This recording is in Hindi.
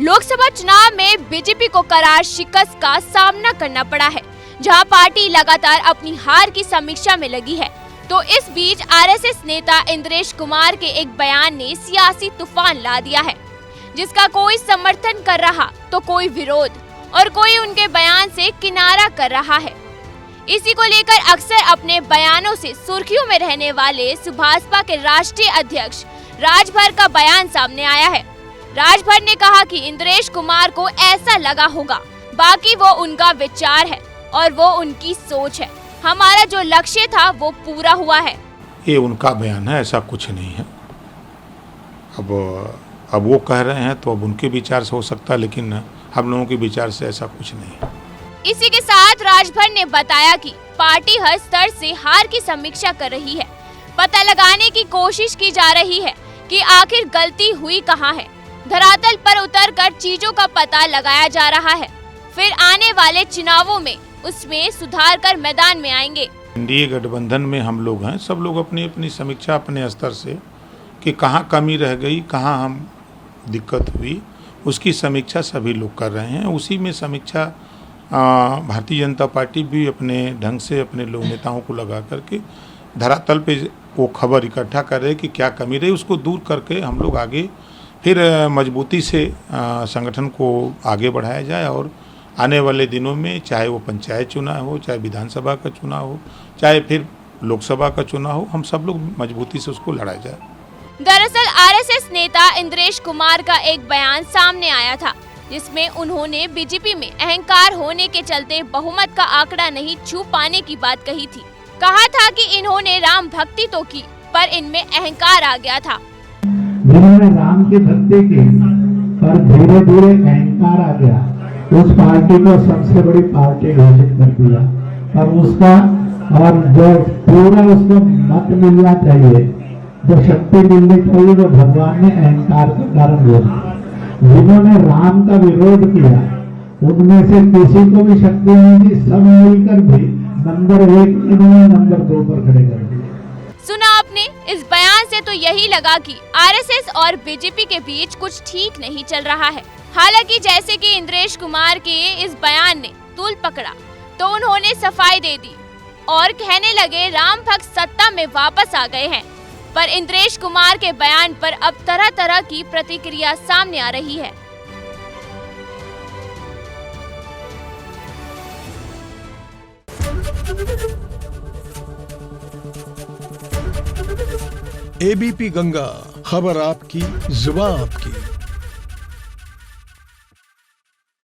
लोकसभा चुनाव में बीजेपी को करार शिकस्त का सामना करना पड़ा है, जहां पार्टी लगातार अपनी हार की समीक्षा में लगी है। तो इस बीच आरएसएस नेता इंद्रेश कुमार के एक बयान ने सियासी तूफान ला दिया है, जिसका कोई समर्थन कर रहा तो कोई विरोध और कोई उनके बयान से किनारा कर रहा है। इसी को लेकर अक्सर अपने बयानों से सुर्खियों में रहने वाले सुभाषपा के राष्ट्रीय अध्यक्ष राजभर का बयान सामने आया है। राजभर ने कहा कि इंद्रेश कुमार को ऐसा लगा होगा, बाकी वो उनका विचार है और वो उनकी सोच है। हमारा जो लक्ष्य था वो पूरा हुआ है। ये उनका बयान है, ऐसा कुछ नहीं है। अब वो कह रहे हैं तो अब उनके विचार से हो सकता है, लेकिन हम लोगों के विचार से ऐसा कुछ नहीं है। इसी के साथ राजभर ने बताया कि पार्टी हर स्तर से हार की समीक्षा कर रही है। पता लगाने की कोशिश की जा रही है कि आखिर गलती हुई कहाँ है। धरातल पर उतरकर चीजों का पता लगाया जा रहा है। फिर आने वाले चुनावों में उसमें सुधार कर मैदान में आएंगे। एनडीए गठबंधन में हम लोग हैं, सब लोग अपनी अपनी समीक्षा अपने स्तर से कि कहाँ कमी रह गई, कहाँ हम दिक्कत हुई, उसकी समीक्षा सभी लोग कर रहे हैं। उसी में समीक्षा भारतीय जनता पार्टी भी अपने ढंग से अपने लोग नेताओं को लगा करके धरातल पे वो खबर इकट्ठा कर रहे कि क्या कमी रही, उसको दूर करके हम लोग आगे फिर मजबूती से संगठन को आगे बढ़ाया जाए। और आने वाले दिनों में चाहे वो पंचायत चुनाव हो, चाहे विधानसभा का चुनाव हो, चाहे फिर लोकसभा का चुनाव हो, हम सब लोग मजबूती से उसको लड़ाया जाए। दरअसल आरएसएस नेता इंद्रेश कुमार का एक बयान सामने आया था, जिसमें उन्होंने बीजेपी में अहंकार होने के चलते बहुमत का आंकड़ा नहीं छू पाने की बात कही थी। कहा था कि इन्होंने राम भक्ति तो की, पर इनमें अहंकार आ गया था। जिन्होंने राम की भक्ति की, पर धीरे धीरे अहंकार आ गया। उस पार्टी को सबसे बड़ी पार्टी घोषित कर दिया, और उसका और जो पूरा उसको मत मिलना चाहिए, जो शक्ति मिलनी चाहिए, वो भगवान ने अहंकार के कारण दिया। जिन्होंने राम का विरोध किया, उनमें से किसी को भी शक्ति नहीं दी, सब मिलकर भी नंबर 1 इन्होंने नंबर 2 पर खड़े कर दिया। सुना आपने, इस बयान से तो यही लगा कि आरएसएस और बीजेपी के बीच कुछ ठीक नहीं चल रहा है। हालांकि जैसे कि इंद्रेश कुमार के इस बयान ने तूल पकड़ा, तो उन्होंने सफाई दे दी और कहने लगे राम भक्त सत्ता में वापस आ गए हैं। पर इंद्रेश कुमार के बयान पर अब तरह तरह की प्रतिक्रिया सामने आ रही है। एबीपी गंगा, खबर आपकी, जुबान आपकी।